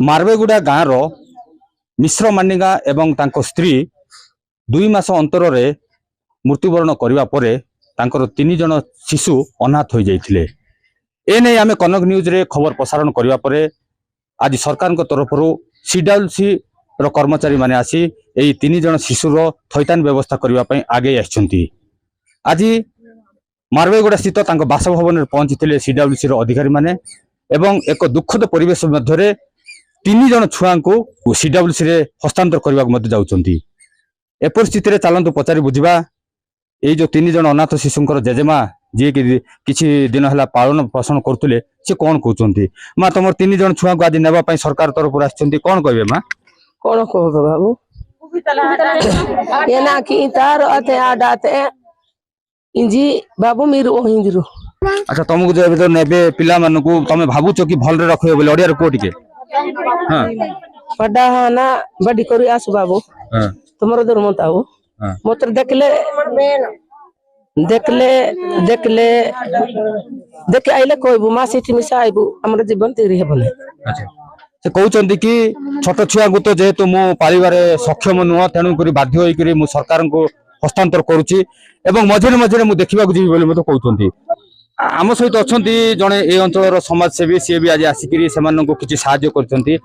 मार्वेगुड़ा गाँव मिश्र मानिगा एवं तांको स्त्री 2 मास अंतर मृत्युवरण करने पर तीन जन शिशु अनाथ हो जाते। एने आम कनक न्यूज रे खबर प्रसारण करने पर आज सरकार तरफ CWC कर्मचारी माने आसी यही 3 जन शिशुर थैतान व्यवस्था करने आगे आज मार्वेगुड़ा स्थित बासभवन में पहुंची CWC अधिकारी माने एवं एक दुखद परिवेश मध्य 3 जन छुआ को CWC रे हस्तांतर करने जाउछंती। ए परिस्थिति रे चलंतु पचारि बुझिबा ये जो 3 जन अनाथ शिशुंकर जेजेमा जी किछि दिन हला पालन पोषण करथुले से कोन कहउछंती। मां तमर 3 जन छुआ को आज नेबा पई सरकार तरफ आछंती कोन कहबे मां? कोन कहबे बाबू ये ना कि तार अते आडाते इंजी बाबू मीरु ओहिंजरु। अच्छा तुमको जो तो नेबे पिला मानु को तमे भाबुचो कि भल रे रखियो बोले ओडिया रे कोटिके। हां बड़ा ना बड़ी करी आसु बाबू। हां तुमरो दूर मताओ। हां मोटर देखले देख आइले कहबू मा सिठी मिसा आइबू हमर जीवन तीरी हेबले। अच्छा से कहउचंती कि छोट छुआ को तो जेहेतु मो पालिबारे सक्षम नुह तेणु करी बाध्य होई करी मु सरकार को हस्तांतर करूची एवं मझे मझे मु देखा जीवी बोली मत कहउचंती। आम सहित अच्छा जड़े ये अंचल समाजसेवी सी भी आज आसिक किसी साहाय्य करते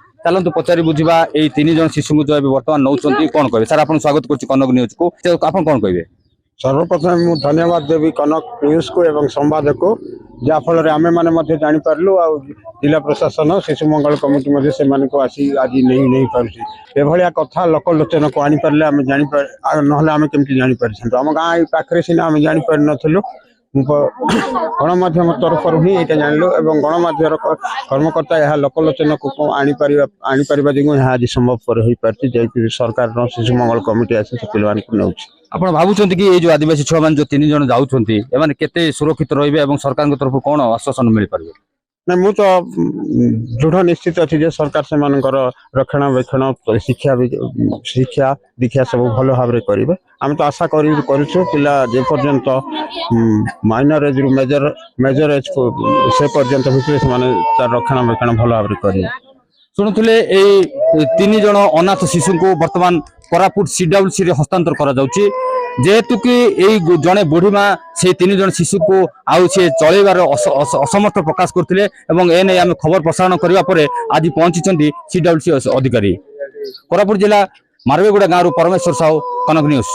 पचारि बुझा ये 3 जन शिशु जो बर्तमान नौ कौन कहे सर आप स्वागत कर कनक न्यूज को आप कौन कहे? सर्वप्रथम मुझे धन्यवाद देवी कनक न्यूज को एवं संवाद को जहाँफल आम मैंने जापारू आ जिला प्रशासन शिशु मंगल कमिटी से आसी आज नहीं पार्टी कथा लोकलोचन को आनी पारे आम ना आम केमती जापार आम गाँव पाखे सीना आम जापार नु गणमाध्यम तरफ ही यहाँ जानलु एवं गणमाध्यम कर्मकर्ता यह लोकलोचन को आनीपर जो आज संभवपर हो पार्टी जैसे सरकार शिशु मंगल कमिटी आसी से पिला नौ आप भावुं कि ये जो आदिवासी छुआ मान जो 3 जन जाऊँगी केते सुरक्षित रे सरकार तरफ कौन आश्वासन मिल पारे? ना मु तो दृढ़ निश्चित अच्छी जे सरकार से रक्षणाबेक्षण शिक्षा दीक्षा सब भल भाव करेंगे। आम तो आशा करूँ पिला जे पर्यंत माइनर एज रु मेजर एज से पर्यंत से रक्षणाबेक्षण भल भाव करेंगे। शुणुले 3 जन अनाथ शिशु को वर्तमान कोरापुट CWC रे हस्तांतर करा जाउची जेहेतु कि यही जड़े बुढ़ी माँ से 3 जन शिशु को आउ से चलैबार असमर्थ प्रकाश करथिले एवं एने आम खबर प्रसारण करिवा परे आज पहुंची CWC अधिकारी। कोरापुट जिला मार्वेगुड़ा गाँव परमेश्वर साहू कनक न्यूज।